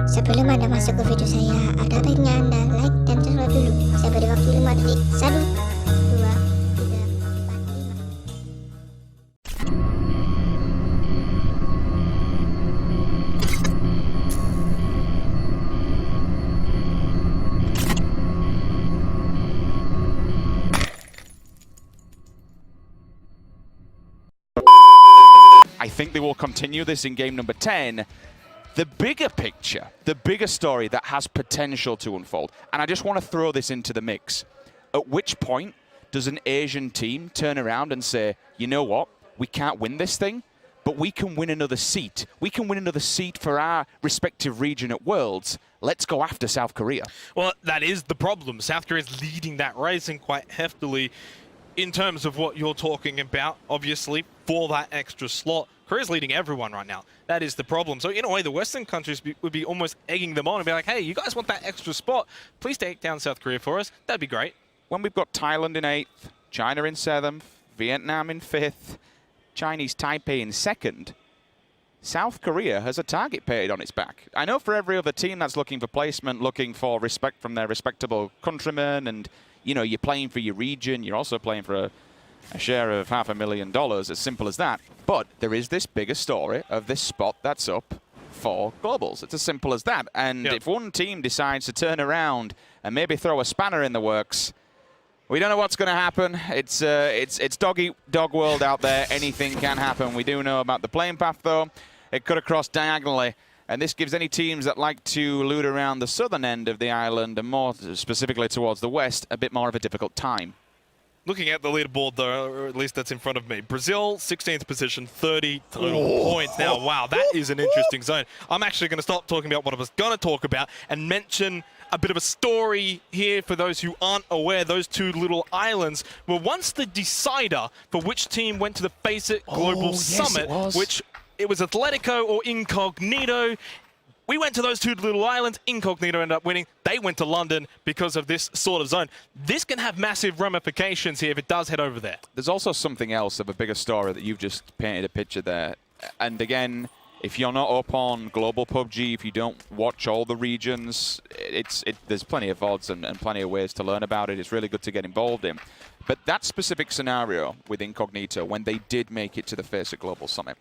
Sebelum Anda masuk ke video saya, ada baiknya Anda like dan subscribe dulu. Saya beri waktu 5 detik. 1, 2, 3, 4, 5. I think they will continue this in game number 10. The bigger picture, the bigger story that has potential to unfold, and I just want to throw this into the mix. At which point does an Asian team turn around and say, you know what, we can't win this thing, but we can win another seat. We can win another seat for our respective region at Worlds. Let's go after South Korea. Well, that is the problem. South Korea is leading that race and quite heftily in terms of what you're talking about, obviously, for that extra slot. Korea's leading everyone right now. That is the problem. So in a way, the Western countries would be almost egging them on and be like, hey, you guys want that extra spot? Please take down South Korea for us. That'd be great. When we've got Thailand in 8th, China in 7th, Vietnam in 5th, Chinese Taipei in 2nd, South Korea has a target painted on its back. I know for every other team that's looking for placement, looking for respect from their respectable countrymen, and you know, you're playing for your region, you're also playing for a share of $500,000, as simple as that. But there is this bigger story of this spot that's up for globals. It's as simple as that. And if one team decides to turn around and maybe throw a spanner in the works, we don't know what's going to happen. It's dog world out there. Anything can happen. We do know about the playing path, though. It could have crossed diagonally. And this gives any teams that like to loot around the southern end of the island, and more specifically towards the west, a bit more of a difficult time. Looking at the leaderboard, though, or at least that's in front of me. Brazil, 16th position, 30 total points. Now, wow, that is an interesting zone. I'm actually going to stop talking about what I was going to talk about and mention a bit of a story here for those who aren't aware. Those two little islands were once the decider for which team went to the Face It Global Summit, which it was Atletico or Incognito. We went to those two little islands. Incognito ended up winning. They went to London because of this sort of zone. This can have massive ramifications here if it does head over there. There's also something else of a bigger story that you've just painted a picture there. And again, if you're not up on global PUBG, if you don't watch all the regions, there's plenty of VODs and plenty of ways to learn about it. It's really good to get involved in. But that specific scenario with Incognito, when they did make it to the Face It Global Summit,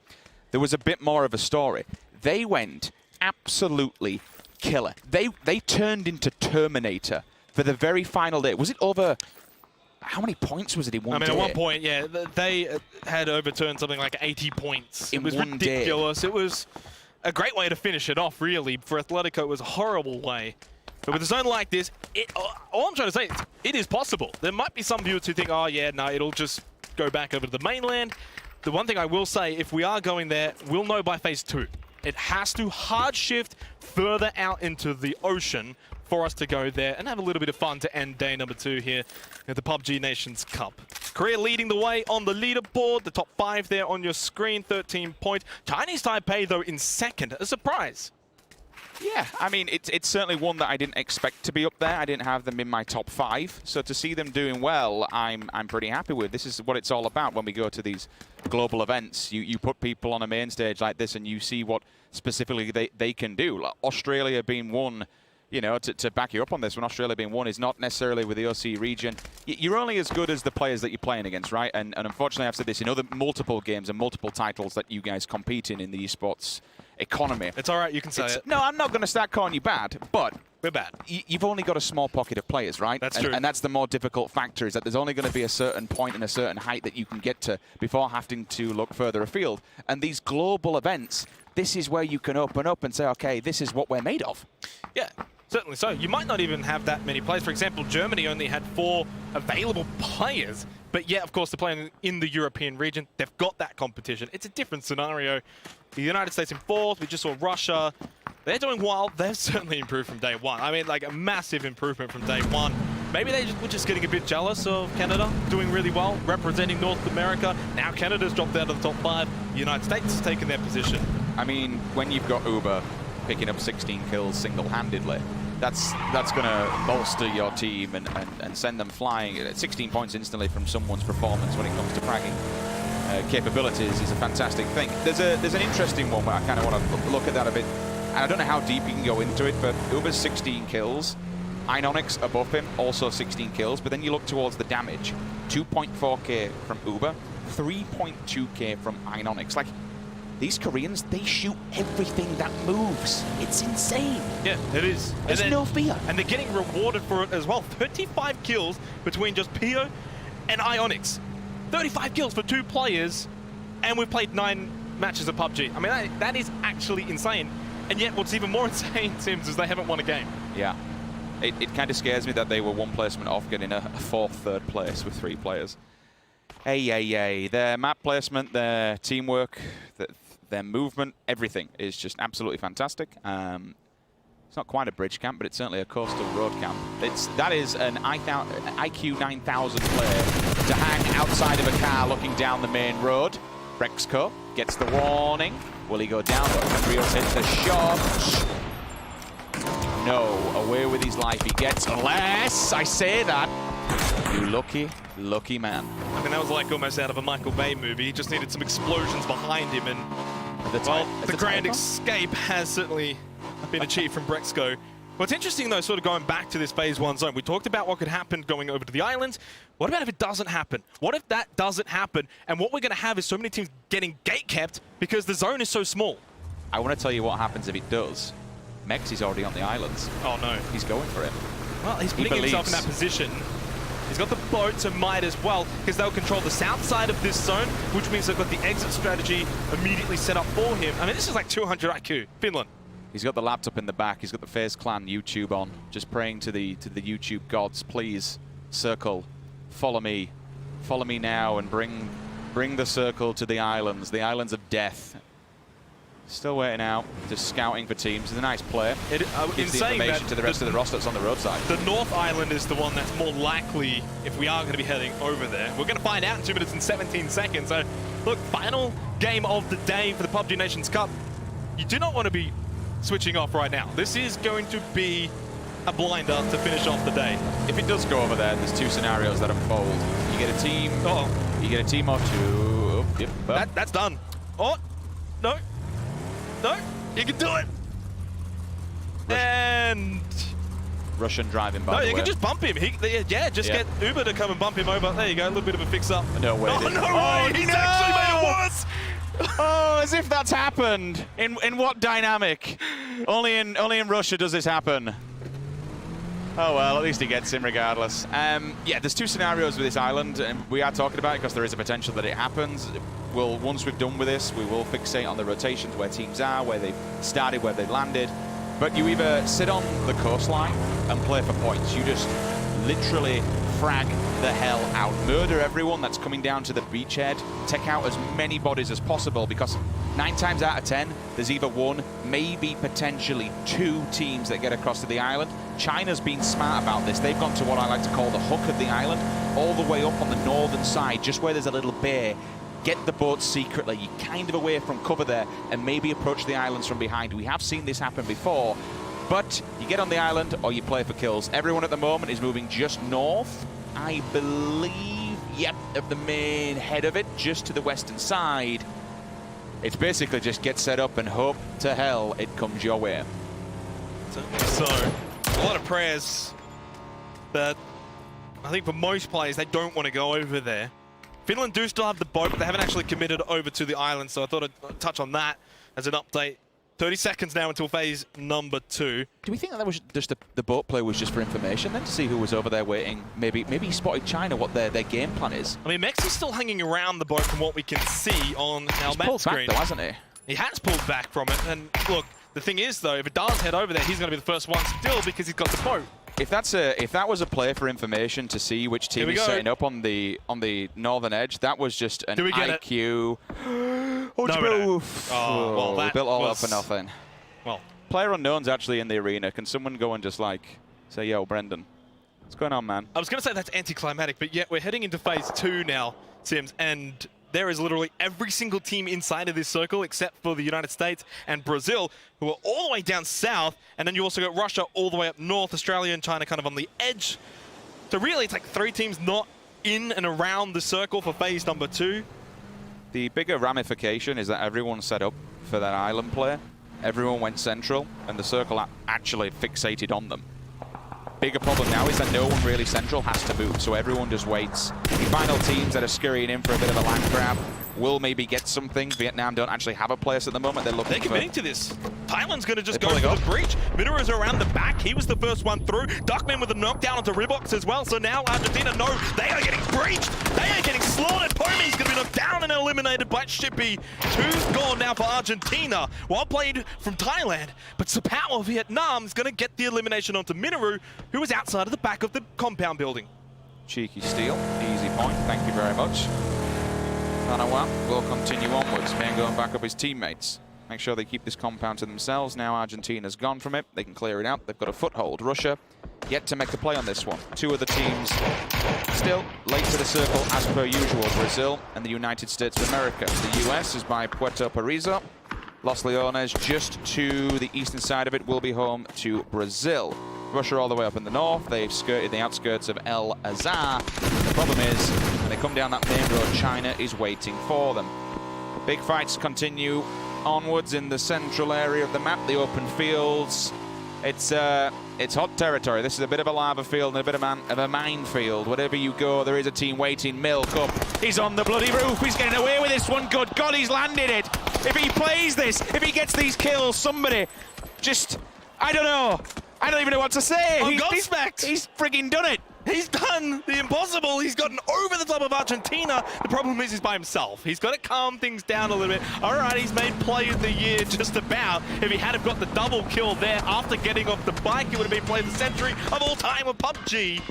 there was a bit more of a story. They went absolutely killer. They turned into Terminator for the very final day. Was it over? How many points was it in one day? I mean, at one point, yeah, they had overturned something like 80 points. It was ridiculous. It was a great way to finish it off, really. For Atletico, it was a horrible way. But with a zone like this, all I'm trying to say is it is possible. There might be some viewers who think, oh, yeah, no, it'll just go back over to the mainland. The one thing I will say, if we are going there, we'll know by phase 2. It has to hard shift further out into the ocean for us to go there and have a little bit of fun to end day number 2 here at the PUBG Nations Cup. Korea leading the way on the leaderboard, the top 5 there on your screen, 13 points. Chinese Taipei, though, in 2nd, a surprise. Yeah, I mean, it's certainly one that I didn't expect to be up there. I didn't have them in my top 5. So to see them doing well, I'm pretty happy with. This is what it's all about when we go to these global events. You put people on a main stage like this and you see what specifically they can do. Like Australia being one, you know, to back you up on this, when Australia being one is not necessarily with the OC region. You're only as good as the players that you're playing against, right? And unfortunately, I've said this in other multiple games and multiple titles that you guys compete in the esports economy. It's all right, you can say it. No, I'm not going to start calling you bad, but we're bad. You've only got a small pocket of players, right? That's true. And that's the more difficult factor, is that there's only going to be a certain point and a certain height that you can get to before having to look further afield. And these global events, this is where you can open up and say, okay, this is what we're made of. Yeah. Certainly so. You might not even have that many players. For example, Germany only had 4 available players, but yet, of course, they're playing in the European region. They've got that competition. It's a different scenario. The United States in 4th. We just saw Russia. They're doing well. They've certainly improved from day 1. I mean, like a massive improvement from day 1. Maybe they were just getting a bit jealous of Canada doing really well, representing North America. Now Canada's dropped out of the top 5. The United States has taken their position. I mean, when you've got Uber picking up 16 kills single-handedly, that's going to bolster your team and send them flying. 16 points instantly from someone's performance when it comes to fragging capabilities is a fantastic thing. There's an interesting one where I kind of want to look at that a bit I don't know how deep you can go into it, but Uber's 16 kills. Inonix above him, also 16 kills. But then you look towards the damage. 2.4k from Uber, 3.2k from Inonix. Like, these Koreans, they shoot everything that moves. It's insane. Yeah, it is. There's no fear. And they're getting rewarded for it as well. 35 kills between just Pio and Inonix. 35 kills for 2 players, and we've played 9 matches of PUBG. I mean, that is actually insane. And yet, what's even more insane, Sims, is they haven't won a game. Yeah. It kind of scares me that they were 1 placement off getting a 4th, 3rd place with 3 players. Hey. Their map placement, their teamwork, their movement, everything is just absolutely fantastic. It's not quite a bridge camp, but it's certainly a coastal road camp. That is an IQ 9000 player to hang outside of a car looking down the main road. Brexco gets the warning. Will he go down? Rios hits the shot. No, away with his life he gets, unless I say that. You lucky man. I mean, that was like almost out of a Michael Bay movie. He just needed some explosions behind him, and the grand escape has certainly been achieved from Brexco. What's interesting, though, sort of going back to this Phase 1 zone, we talked about what could happen going over to the islands. What about if it doesn't happen? What if that doesn't happen, and what we're going to have is so many teams getting gate-kept because the zone is so small? I want to tell you what happens if it does. Mex is already on the islands. Oh, no. He's going for it. Well, he's putting himself in that position. He's got the boat, so might as well, because they'll control the south side of this zone, which means they've got the exit strategy immediately set up for him. I mean, this is like 200 IQ. Finland. He's got the laptop in the back. He's got the FaZe Clan YouTube on. Just praying to the YouTube gods, please, Circle, follow me. Follow me now and bring the Circle to the islands of death. Still waiting out, just scouting for teams. It's a nice play. Gives the information to the rest of the roster that's on the roadside. The North Island is the one that's more likely if we are going to be heading over there. We're going to find out in 2 minutes and 17 seconds. So, look, final game of the day for the PUBG Nations Cup. You do not want to be switching off right now. This is going to be a blinder to finish off the day. If it does go over there, there's 2 scenarios that unfold. You get a team. You get a team or 2. Yep. That's done. Oh, no. No, you can do it. And Russian driving by. No, the you way. can just bump him. Get Uber to come and bump him over. There you go, a little bit of a fix-up. No way. Oh, no way! He's actually made it worse. Oh, as if that's happened. In what dynamic? Only in Russia does this happen. Oh well, at least he gets him regardless. Yeah, there's 2 scenarios with this island, and we are talking about it because there is a potential that it happens. Once we've done with this, we will fixate on the rotations, where teams are, where they've started, where they've landed. But you either sit on the coastline and play for points. You just literally frag the hell out. Murder everyone that's coming down to the beachhead. Take out as many bodies as possible, because 9 times out of 10, there's either 1, maybe potentially 2 teams that get across to the island. China's been smart about this. They've gone to what I like to call the hook of the island, all the way up on the northern side, just where there's a little bay. Get the boat secretly. You're kind of away from cover there, and maybe approach the islands from behind. We have seen this happen before, but you get on the island or you play for kills. Everyone at the moment is moving just north, I believe, yep, of the main head of it, just to the western side. It's basically just get set up and hope to hell it comes your way. So, a lot of prayers that I think for most players, they don't want to go over there. Finland do still have the boat, but they haven't actually committed over to the island, so I thought I'd touch on that as an update. 30 seconds now until phase number 2. Do we think that was just the boat play was just for information then, to see who was over there waiting? Maybe he spotted China, what their game plan is. I mean, Mex is still hanging around the boat from what we can see on our map screen. Back though, hasn't he? He has pulled back from it, and look, the thing is though, if it does head over there, he's going to be the first one still because he's got the boat. If that was a play for information to see which team is setting up on the northern edge, that was just an IQ. Oh, no, well, that built all up for nothing. Well, player unknown's actually in the arena. Can someone go and just like say, "Yo, Brendan, what's going on, man?" I was going to say that's anticlimactic, but yet we're heading into phase 2 now, Sims, and there is literally every single team inside of this circle except for the United States and Brazil, who are all the way down south, and then you also got Russia all the way up north, Australia and China kind of on the edge. So really, it's like 3 teams not in and around the circle for phase number 2. The bigger ramification is that everyone's set up for that island play. everyone went central, and the circle actually fixated on them. Bigger problem now is that no one really central has to move, so everyone just waits. The final teams that are scurrying in for a bit of a land grab will maybe get something. Vietnam don't actually have a place at the moment. They're committing to this. Thailand's going to just go for the breach. Minoru's around the back. He was the first one through. Duckman with a knockdown onto Ribox as well. So now Argentina know they are getting breached. They are getting slaughtered. Pubg's going to be knocked down and eliminated by Shippy. 2 gone now for Argentina. Well played from Thailand. But Sapao Vietnam is going to get the elimination onto Minoru, who was outside of the back of the compound building. Cheeky steal. Easy point. Thank you very much. Tanawa will continue onwards. Man going back up his teammates. Make sure they keep this compound to themselves. Now Argentina's gone from it. They can clear it out. They've got a foothold. Russia yet to make the play on this one. 2 of the teams still late to the circle as per usual. Brazil and the United States of America. The US is by Puerto Paraiso. Los Leones just to the eastern side of it will be home to Brazil. Russia all the way up in the north. They've skirted the outskirts of El Azhar. The problem is, when they come down that main road, China is waiting for them. Big fights continue onwards in the central area of the map, the open fields. It's hot territory. This is a bit of a lava field and a bit of a minefield. Wherever you go, there is a team waiting. Milk up. He's on the bloody roof. He's getting away with this one. Good God, he's landed it. If he plays this, if he gets these kills, somebody just, I don't know. I don't even know what to say. He's frigging done it. He's done the impossible. He's gotten over the top of Argentina. The problem is he's by himself. He's got to calm things down a little bit. All right, he's made play of the year just about. If he had have got the double kill there after getting off the bike, he would have been playing the century of all time with Pubg.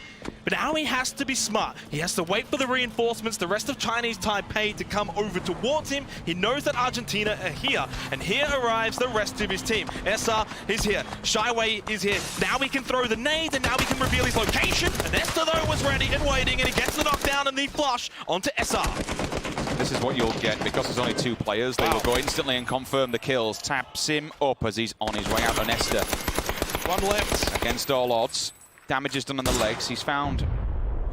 But now he has to be smart. He has to wait for the reinforcements, the rest of Chinese Taipei to come over towards him. He knows that Argentina are here. And here arrives the rest of his team. SR is here. Shaiwei is here. Now we can throw the nades and now we can reveal his location. And Esther, though, was ready and waiting, and he gets the knockdown and the flush onto SR. This is what you'll get because there's only 2 players. They will go instantly and confirm the kills. Taps him up as he's on his way out on Esther. 1 left. Against all odds. Damage is done on the legs. He's found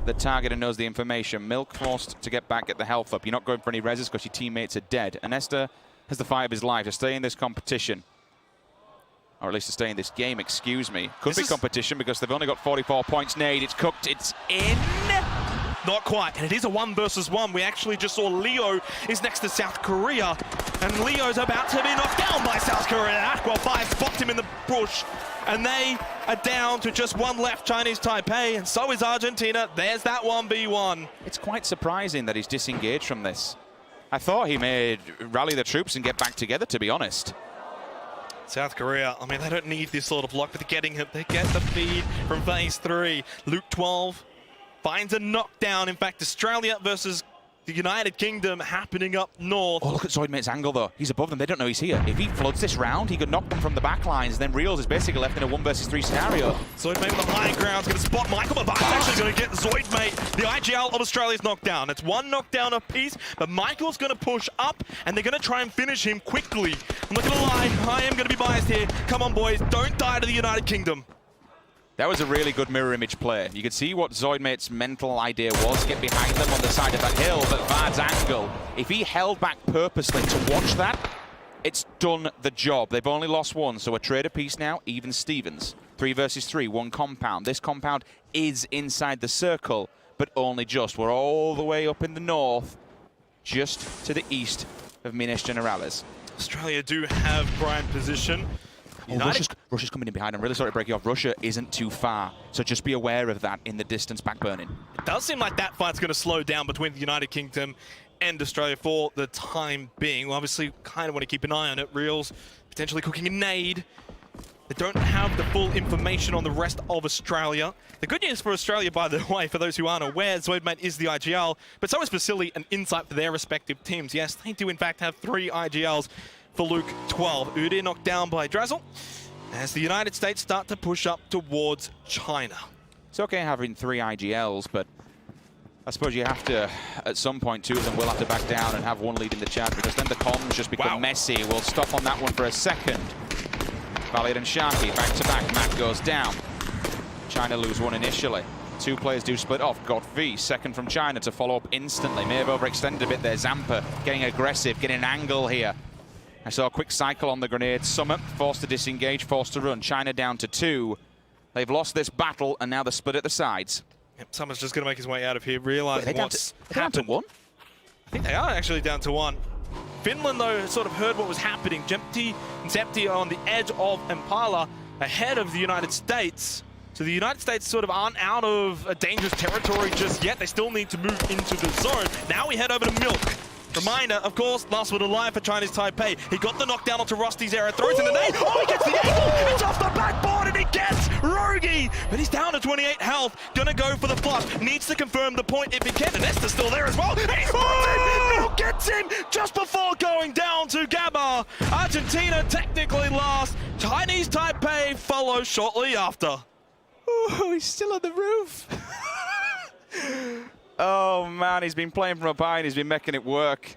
the target and knows the information. Milk forced to get back, get the health up. You're not going for any reses because your teammates are dead. And Esther has the fight of his life to stay in this competition. Or at least to stay in this game, excuse me. Could be competition because they've only got 44 points. Nade, it's cooked, it's in. Not quite, and it is a 1 versus 1. We actually just saw Leo is next to South Korea, and Leo's about to be knocked down by South Korea. Aqua 5 spots him in the bush, and they are down to just 1 left, Chinese Taipei, and so is Argentina. There's that 1v1. It's quite surprising that he's disengaged from this. I thought he may rally the troops and get back together, to be honest. South Korea, I mean, they don't need this sort of luck, but they're getting it. They get the feed from phase 3. Luke 12 finds a knockdown. In fact, Australia versus the United Kingdom happening up north. Oh, look at Zoidmate's angle, though. He's above them. They don't know he's here. If he floods this round, he could knock them from the back lines. Then Reels is basically left in a 1 versus 3 scenario. Zoidmate with the high ground is going to spot Michael, but Bart's actually going to get Zoidmate. The IGL of Australia's knockdown. It's 1 knockdown apiece, but Michael's going to push up, and they're going to try and finish him quickly. I'm not going to lie. I am going to be biased here. Come on, boys. Don't die to the United Kingdom. That was a really good mirror image play. You could see what Zoidmate's mental idea was, get behind them on the side of that hill, but Vard's angle, if he held back purposely to watch that, it's done the job. They've only lost 1, so a trade apiece now, even Stevens. 3 versus 3, 1 compound. This compound is inside the circle, but only just. We're all the way up in the north, just to the east of Minas Generales. Australia do have prime position. Oh, Russia's coming in behind. I'm really sorry to break you off. Russia isn't too far, so just be aware of that in the distance backburning. It does seem like that fight's going to slow down between the United Kingdom and Australia for the time being. We'll obviously kind of want to keep an eye on it. Reels potentially cooking a nade. They don't have the full information on the rest of Australia. The good news for Australia, by the way, for those who aren't aware, Zoidmate is the IGL, but so is Vasily and Insight for their respective teams. Yes, they do in fact have 3 IGLs for Luke 12. Udir knocked down by Drazzle as the United States start to push up towards China. It's okay having 3 IGLs, but I suppose you have to, at some point, 2 of them will have to back down and have 1 lead in the chat, because then the comms just become messy. We'll stop on that one for a second. Valiant and Sharky back to back. Matt goes down. China lose 1 initially. 2 players do split off. Got V, second from China to follow up instantly. May have overextended a bit there. Zampa getting aggressive, getting an angle here. I saw a quick cycle on the grenade. Summit forced to disengage, forced to run. China down to 2. They've lost this battle, and now they're split at the sides. Yep, Summer's just going to make his way out of here, realizing what's down to 1? I think they are actually down to 1. Finland, though, sort of heard what was happening. Jempti and Septi are on the edge of Impala, ahead of the United States. So the United States sort of aren't out of a dangerous territory just yet. They still need to move into the zone. Now we head over to Milk. Reminder, of course, last one alive for Chinese Taipei. He got the knockdown onto Rusty's arrow, throws in the nade. Oh, he gets the angle! It's off the backboard and he gets Rogi! But he's down to 28 health. Gonna go for the flush. Needs to confirm the point if he can. And Esther's still there as well. And he's Milk gets him just before going down to Gabba. Argentina technically last. Chinese Taipei follows shortly after. Oh, he's still on the roof. Oh man, he's been playing from up high and he's been making it work.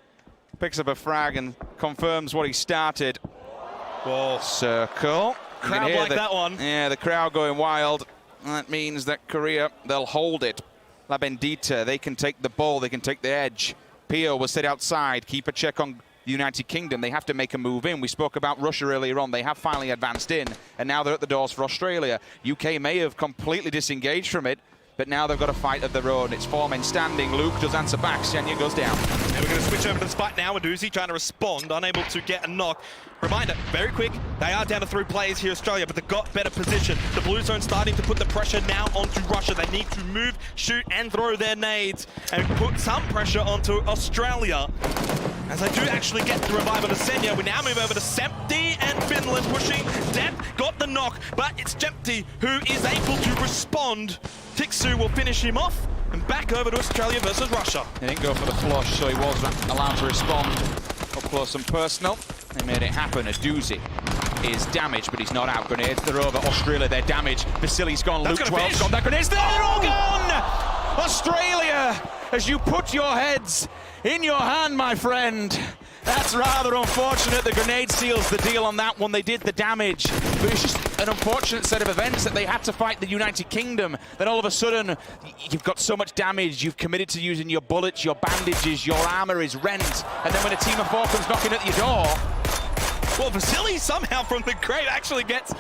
Picks up a frag and confirms what he started. Whoa. Circle. Crowd like that one. Yeah, the crowd going wild. That means that Korea, they'll hold it. La Bendita, they can take the ball, they can take the edge. Pio will sit outside, keep a check on the United Kingdom. They have to make a move in. We spoke about Russia earlier on. They have finally advanced in, and now they're at the doors for Australia. UK may have completely disengaged from it, but now they've got a fight of their own. It's 4 men standing. Luke does answer back. Senya goes down. And we're going to switch over to the fight now. Aduzi trying to respond, unable to get a knock. Reminder, very quick, they are down to 3 players here, Australia, but they've got better position. The blue zone starting to put the pressure now onto Russia. They need to move, shoot, and throw their nades and put some pressure onto Australia. As they do actually get the revive of the Senya, we now move over to Septi and Finland pushing. Depp got the knock, but it's Jempti who is able to respond. Tixu will finish him off, and back over to Australia versus Russia. They didn't go for the flush, so he was allowed to respond up close and personal. They made it happen. Aduzi is damaged, but he's not out. Grenades, they're over. Australia, they're damaged. Vasili's gone. Luke 12's got that. Grenades, they're all gone! Australia, as you put your heads in your hand, my friend. That's rather unfortunate. The grenade seals the deal on that one. They did the damage, but it's just an unfortunate set of events that they had to fight the United Kingdom. Then all of a sudden, you've got so much damage. You've committed to using your bullets, your bandages, your armor is rent. And then when a team of 4 comes knocking at your door, well, Vasily somehow from the grave actually gets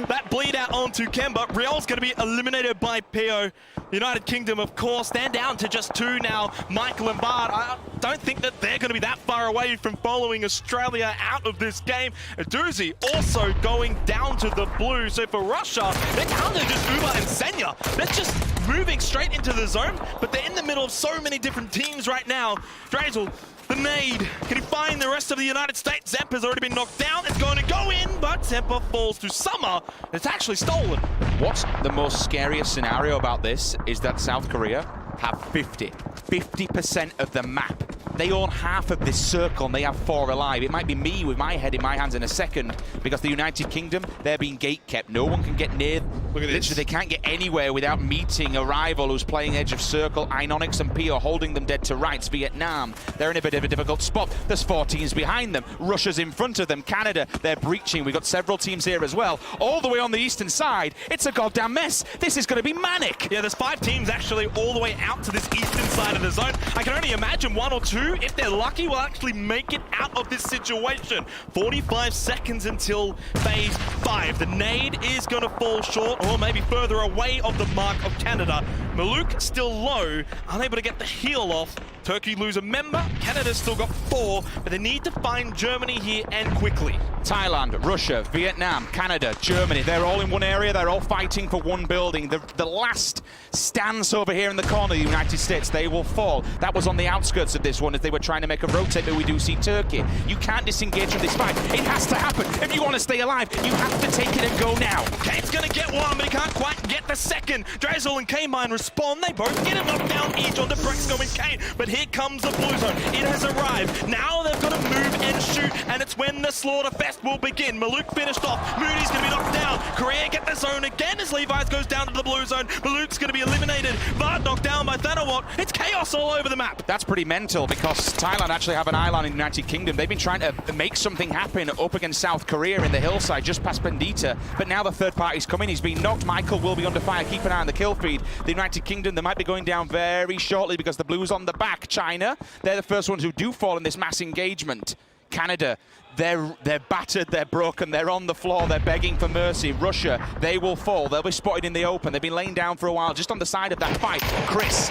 that bleed out onto Kemba. Riel's going to be eliminated by Pio. United Kingdom, of course, stand down to just 2 now. Michael and Bard, I don't think that they're going to be that far away from following Australia out of this game. Aduzi also going down to the blue. So for Russia, they're down to just Uber and Senya. They're just moving straight into the zone, but they're in the middle of so many different teams right now. Drazel, the nade. Can he find the rest of the United States? Zemp has already been knocked down. It's going to go in, but Zempa falls to Summer. It's actually stolen. What's the most scariest scenario about this is that South Korea have 50% of the map. They own half of this circle and they have 4 alive. It might be me with my head in my hands in a second, because the United Kingdom, they're being gate kept. No one can get near. Look at this. They can't get anywhere without meeting a rival who's playing edge of circle. Inonix and Pio holding them dead to rights. Vietnam, they're in a bit of a difficult spot. There's 4 teams behind them. Russia's in front of them. Canada, they're breaching. We've got several teams here as well. All the way on the eastern side, it's a goddamn mess. This is going to be manic. Yeah, there's 5 teams actually all the way out to this eastern side of the zone. I can only imagine 1 or 2, if they're lucky, will actually make it out of this situation. 45 seconds until phase 5. The nade is going to fall short, or maybe further away of the mark of Canada. Maluk still low, unable to get the heal off. Turkey lose a member. Canada's still got 4, but they need to find Germany here and quickly. Thailand, Russia, Vietnam, Canada, Germany, they're all in one area. They're all fighting for one building. The last stance over here in the corner, the United States, they will fall. That was on the outskirts of this one as they were trying to make a rotate, but we do see Turkey. You can't disengage from this fight. It has to happen. If you want to stay alive, you have to take it and go now. Kane's going to get 1, but he can't quite get the second. Drazel and K-Mine respond. They both get a knockdown each onto Brexco and Kane, but here comes the blue zone. It has arrived. Now they've got to move and shoot, and it's when the slaughter fest will begin. Maluk finished off. Moody's going to be knocked down. Korea get the zone again as Levi's goes down to the blue zone. Maluk's going to be eliminated. Vard knocked down by Thanawat. It's chaos all over the map. That's pretty mental, because Thailand actually have an island in the United Kingdom. They've been trying to make something happen up against South Korea in the hillside just past Bendita, but now the third party's coming. He's been knocked. Michael will be under fire. Keep an eye on the kill feed. The United Kingdom, they might be going down very shortly because the blue's on the back. China, they're the first ones who do fall in this mass engagement. Canada, they're battered, they're broken, they're on the floor, they're begging for mercy. Russia, they will fall. They'll be spotted in the open. They've been laying down for a while, just on the side of that fight. Chris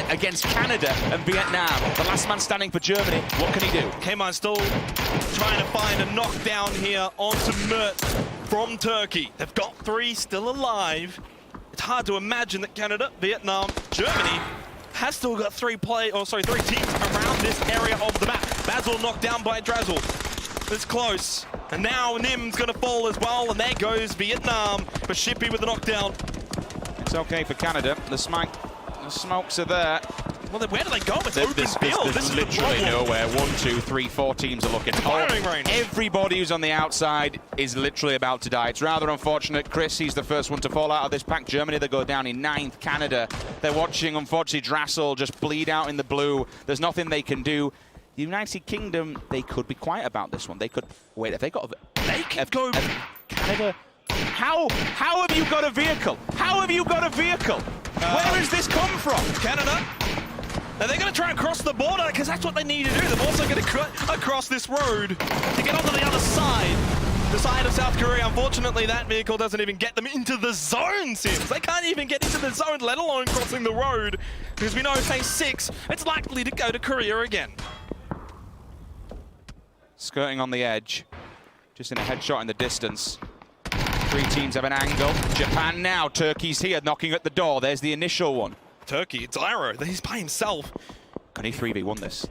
against Canada and Vietnam. The last man standing for Germany. What can he do? Kemal still trying to find a knockdown here onto Mert from Turkey. They've got 3 still alive. It's hard to imagine that Canada, Vietnam, Germany has still got 3 teams around this area of the map. Basil knocked down by Drazzle. It's close. And now Nim's going to fall as well. And there goes Vietnam. But Shippy with the knockdown. It's okay for Canada. The smokes are there. Well, where do they go? It's open field. This is literally nowhere. 1, 2, 3, 4 teams are looking. Firing range. Everybody who's on the outside is literally about to die. It's rather unfortunate. Chris, he's the first one to fall out of this pack. Germany, they go down in 9th. Canada, they're watching, unfortunately, Drassel just bleed out in the blue. There's nothing they can do. The United Kingdom, they could be quiet about this one. They could wait. If they got Canada. How have you got a vehicle? How have you got a vehicle? Where has this come from? Canada. Are they going to try and cross the border? Because that's what they need to do. They're also going to cut across this road to get onto the other side. The side of South Korea. Unfortunately, that vehicle doesn't even get them into the zone, Sims. They can't even get into the zone, let alone crossing the road. Because we know phase 6, it's likely to go to Korea again. Skirting on the edge. Just in a headshot in the distance. 3 teams have an angle. Japan now. Turkey's here, knocking at the door. There's the initial one. Turkey, it's Iroh. He's by himself. Can he 3v1 this?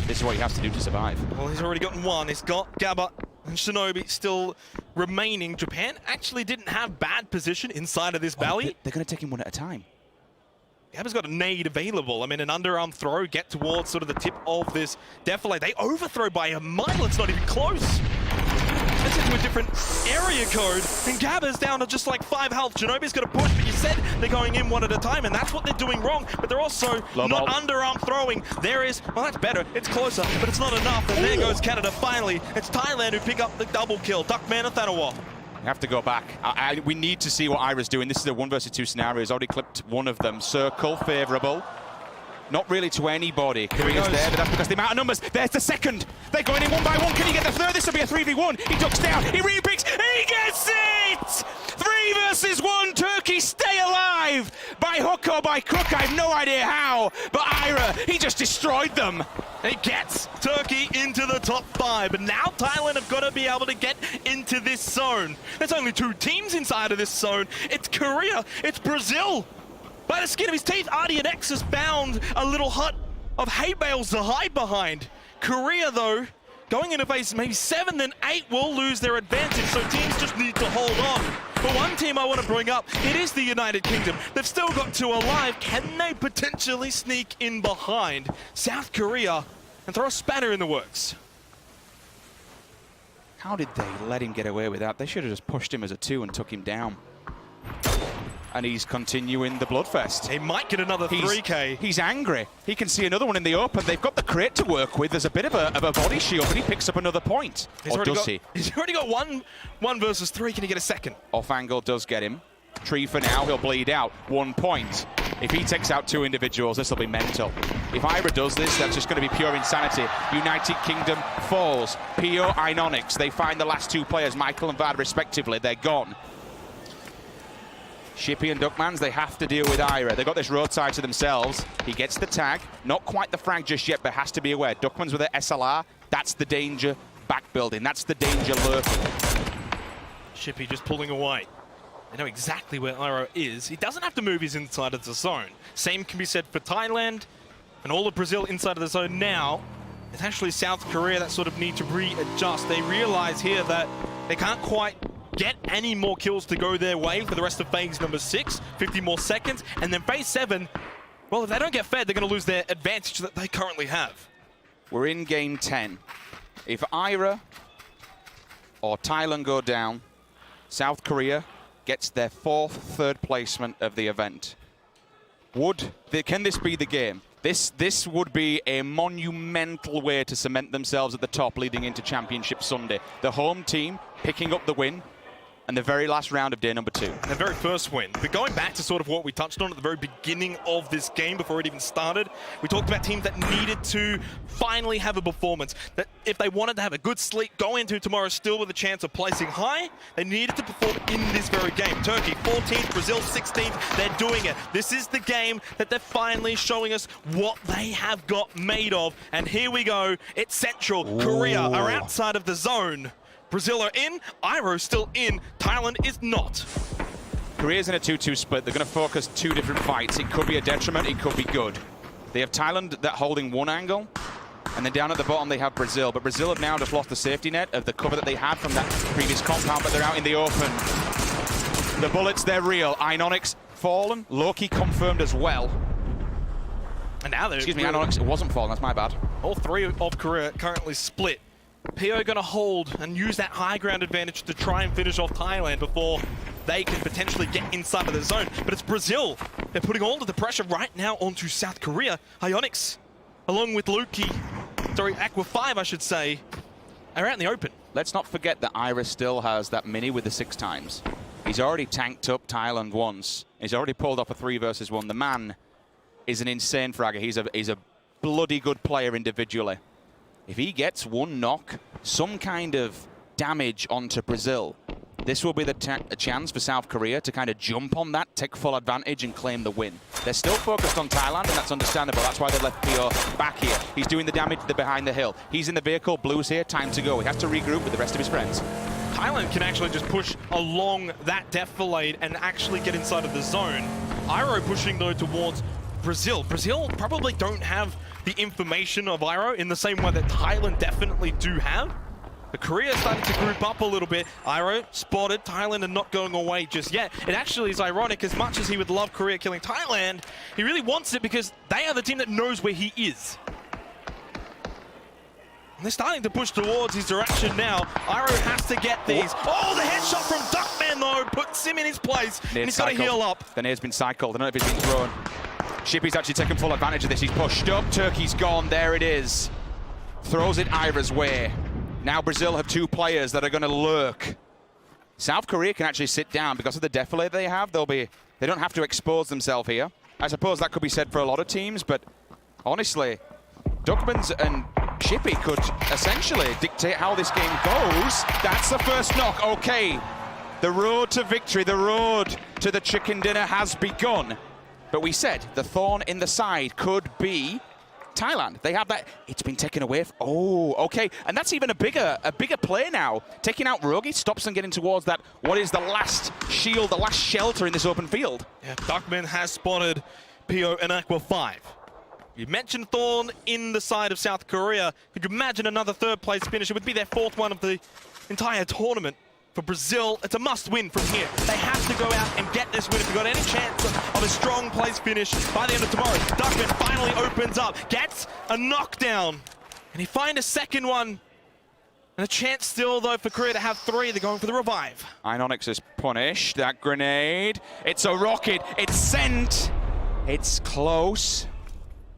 This is what he has to do to survive. Well, he's already gotten 1. He's got Gabba and Shinobi still remaining. Japan actually didn't have bad position inside of this valley. They're going to take him one at a time. Gabba's got a nade available. I mean, an underarm throw, get towards sort of the tip of this defile. They overthrow by a mile. It's not even close. It's into a different area code, and Gabba's down to just like 5 health. Shinobi's got to push, but you said they're going in 1 at a time, and that's what they're doing wrong. But they're also not underarm throwing. There is, well, that's better. It's closer, but it's not enough. And there goes Canada finally. It's Thailand who pick up the double kill. Duckman and Thanawa. We have to go back. We need to see what Ira's doing. This is a 1 versus 2 scenario. He's already clipped one of them. Circle, favourable. Not really to anybody. Korea's there, but that's because the amount of numbers. There's the second. They're going in 1 by 1. Can he get the third? This will be a 3v1. He ducks down. He repicks. He gets it! 3 versus 1. Turkey stay alive by hook or by crook. I have no idea how. But Ira, he just destroyed them. He gets Turkey into the top 5. But now Thailand have got to be able to get into this zone. There's only 2 teams inside of this zone. It's Korea. It's Brazil. By the skin of his teeth, RDNX has found a little hut of hay bales to hide behind. Korea, though, going into phase maybe 7, then 8 will lose their advantage, so teams just need to hold on. But one team I want to bring up, it is the United Kingdom. They've still got 2 alive. Can they potentially sneak in behind South Korea and throw a spanner in the works? How did they let him get away with that? They should have just pushed him as a 2 and took him down. And he's continuing the bloodfest. He might get another 3K. He's angry. He can see another one in the open. They've got the crate to work with. There's a bit of a body shield, but he picks up another point. Or does he? He's already got 1 versus 3. Can he get a second? Off angle does get him. Tree for now. He'll bleed out. 1 point. If he takes out 2 individuals, this will be mental. If Ira does this, that's just going to be pure insanity. United Kingdom falls. Pio, Inonix. They find the last 2 players, Michael and Vad, respectively. They're gone. Shippy and Duckmans, they have to deal with Ira. They've got this roadside to themselves. He gets the tag. Not quite the frag just yet, but has to be aware. Duckmans with an SLR. That's the danger back building. That's the danger lurking. Shippy just pulling away. They know exactly where Ira is. He doesn't have to move his inside of the zone. Same can be said for Thailand and all of Brazil inside of the zone now. It's actually South Korea that sort of need to readjust. They realize here that they can't quite get any more kills to go their way for the rest of phase number 6, 50 more seconds, and then phase 7, well, if they don't get fed, they're going to lose their advantage that they currently have. We're in game 10. If Ira or Thailand go down, South Korea gets their 4th third placement of the event. Can this be the game? This would be a monumental way to cement themselves at the top leading into Championship Sunday. The home team picking up the win, and the very last round of day number 2. The very first win. But going back to sort of what we touched on at the very beginning of this game before it even started, we talked about teams that needed to finally have a performance. That if they wanted to have a good sleep, go into tomorrow still with a chance of placing high, they needed to perform in this very game. Turkey 14th, Brazil 16th, they're doing it. This is the game that they're finally showing us what they have got made of. And here we go. It's Central. Ooh. Korea are outside of the zone. Brazil are in, Iroh still in, Thailand is not. Korea's in a 2-2 split. They're going to focus 2 different fights. It could be a detriment, it could be good. They have Thailand that holding one angle, and then down at the bottom they have Brazil. But Brazil have now just lost the safety net of the cover that they had from that previous compound, but they're out in the open. The bullets, they're real. Inonix fallen, Loki confirmed as well. And now they're... Excuse me, Inonix wasn't fallen, that's my bad. All 3 of Korea currently split. PO going to hold and use that high ground advantage to try and finish off Thailand before they can potentially get inside of the zone. But it's Brazil. They're putting all of the pressure right now onto South Korea. Ionics, along with Aqua 5, I should say, are out in the open. Let's not forget that Iris still has that mini with the 6 times. He's already tanked up Thailand once. He's already pulled off a 3 versus 1. The man is an insane fragger. He's a bloody good player individually. If he gets one knock, some kind of damage onto Brazil, this will be the chance for South Korea to kind of jump on that, take full advantage and claim the win. They're still focused on Thailand, and that's understandable. That's why they left PO back here. He's doing the damage behind the hill. He's in the vehicle, Blue's here, time to go. He has to regroup with the rest of his friends. Thailand can actually just push along that defilade and actually get inside of the zone. Iroh pushing though towards Brazil. Brazil probably don't have the information of Iroh in the same way that Thailand definitely do have. But Korea starting to group up a little bit. Iroh spotted. Thailand are not going away just yet. It actually is ironic. As much as he would love Korea killing Thailand, he really wants it because they are the team that knows where he is. And they're starting to push towards his direction now. Iroh has to get these. Oh, the headshot from Duckman though puts him in his place. And he's got to heal up. The nade's been cycled. I don't know if it's been thrown. Shippy's actually taken full advantage of this. He's pushed up. Turkey's gone. There it is. Throws it Ira's way. Now Brazil have 2 players that are going to lurk. South Korea can actually sit down because of the defilade they have. They don't have to expose themselves here. I suppose that could be said for a lot of teams, but honestly, Duckmans and Shippy could essentially dictate how this game goes. That's the first knock. Okay, the road to victory, the road to the chicken dinner has begun. But we said the thorn in the side could be Thailand. They have that. It's been taken away. Oh, okay. And that's even a bigger play now. Taking out Rogi stops them getting towards that. What is the last shield, the last shelter in this open field? Yeah, Duckman has spotted PO and Aqua 5. You mentioned Thorn in the side of South Korea. Could you imagine another 3rd place finish? It would be their 4th one of the entire tournament. For Brazil, it's a must-win from here. They have to go out and get this win if they've got any chance of a strong place finish by the end of tomorrow. Duckman finally opens up, gets a knockdown, and he finds a 2nd one. And a chance still, though, for Korea to have 3. They're going for the revive. Inonix is punished. That grenade. It's a rocket. It's sent. It's close.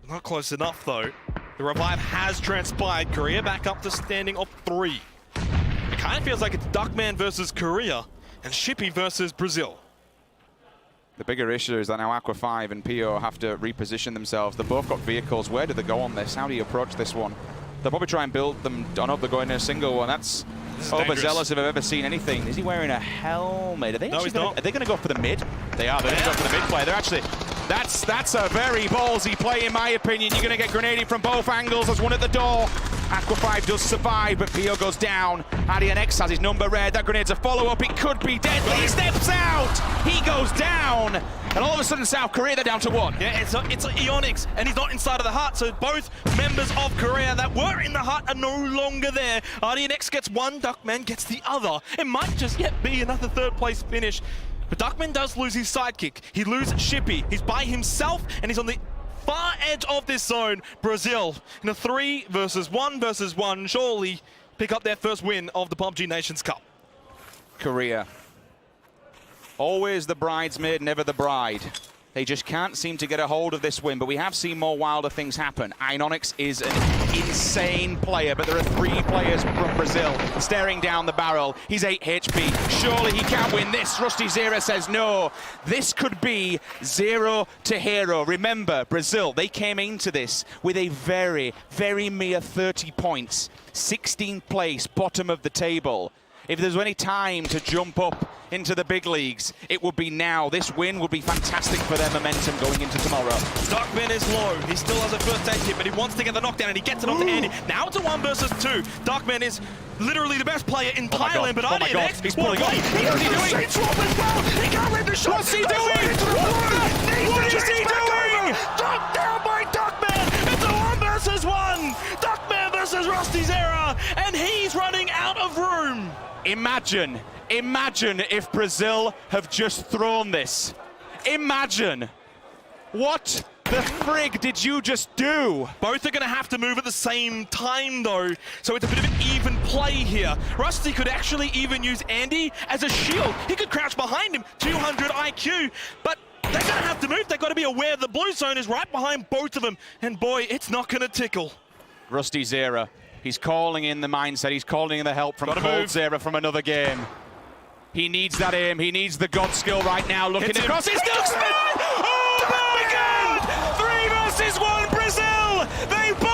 Not close enough, though. The revive has transpired. Korea back up to standing of 3. It kind of feels like it's Duckman versus Korea and Shippy versus Brazil. The bigger issue is that now Aqua 5 and PO have to reposition themselves. They've both got vehicles. Where do they go on this? How do you approach this one? They'll probably try and build them. I don't know if they're going in a single one. That's overzealous if I've ever seen anything. Is he wearing a helmet? Are they no, he's not. Are they going to go for the mid? They are. They're going to go for the mid play. They're actually... That's a very ballsy play, in my opinion. You're going to get grenaded from both angles. There's one at the door. Aqua 5 does survive, but PO goes down. X has his number red. That grenade's a follow-up. It could be deadly. He steps out. He goes down. And all of a sudden, South Korea, they're down to 1. Yeah, it's Ionix, and he's not inside of the hut. So both members of Korea that were in the hut are no longer there. X gets 1, Duckman gets the other. It might just yet be another 3rd place finish. But Duckman does lose his sidekick. He loses Shippy. He's by himself, and he's on the far edge of this zone. Brazil in a 3 versus 1, surely pick up their first win of the Pubg Nations Cup. Korea. Always the bridesmaid, never the bride. They just can't seem to get a hold of this win, but we have seen more wilder things happen. Inonix is an insane player, but there are 3 players from Brazil staring down the barrel. He's 8 HP. Surely he can win this. Rusty Zera says no. This could be 0 to hero. Remember, Brazil, they came into this with a very, very mere 30 points. 16th place, bottom of the table. If there's any time to jump up into the big leagues, it would be now. This win would be fantastic for their momentum going into tomorrow. Darkman is low. He still has a first aid kit, but he wants to get the knockdown, and he gets it off to Andy. Now it's a 1 versus 2. Darkman is literally the best player in Thailand, but Andy next. He's pulling up. What is he doing? He can't leave the shot. What's he doing? What is he doing? Knocked down by Darkman. It's a 1 versus 1. Darkman versus Rusty Zera, and he's running out of room. Imagine if Brazil have just thrown this. Imagine. What the frig did you just do? Both are going to have to move at the same time, though, so it's a bit of an even play here. Rusty could actually even use Andy as a shield. He could crouch behind him, 200 IQ, but they're going to have to move. They've got to be aware the blue zone is right behind both of them, and boy, it's not going to tickle. Rusty Zera, he's calling in the mindset, he's calling in the help from Cold Zera from another game. He needs that aim, he needs the God skill right now, looking across his Ducksman! Oh my God! 3 versus 1 Brazil! They both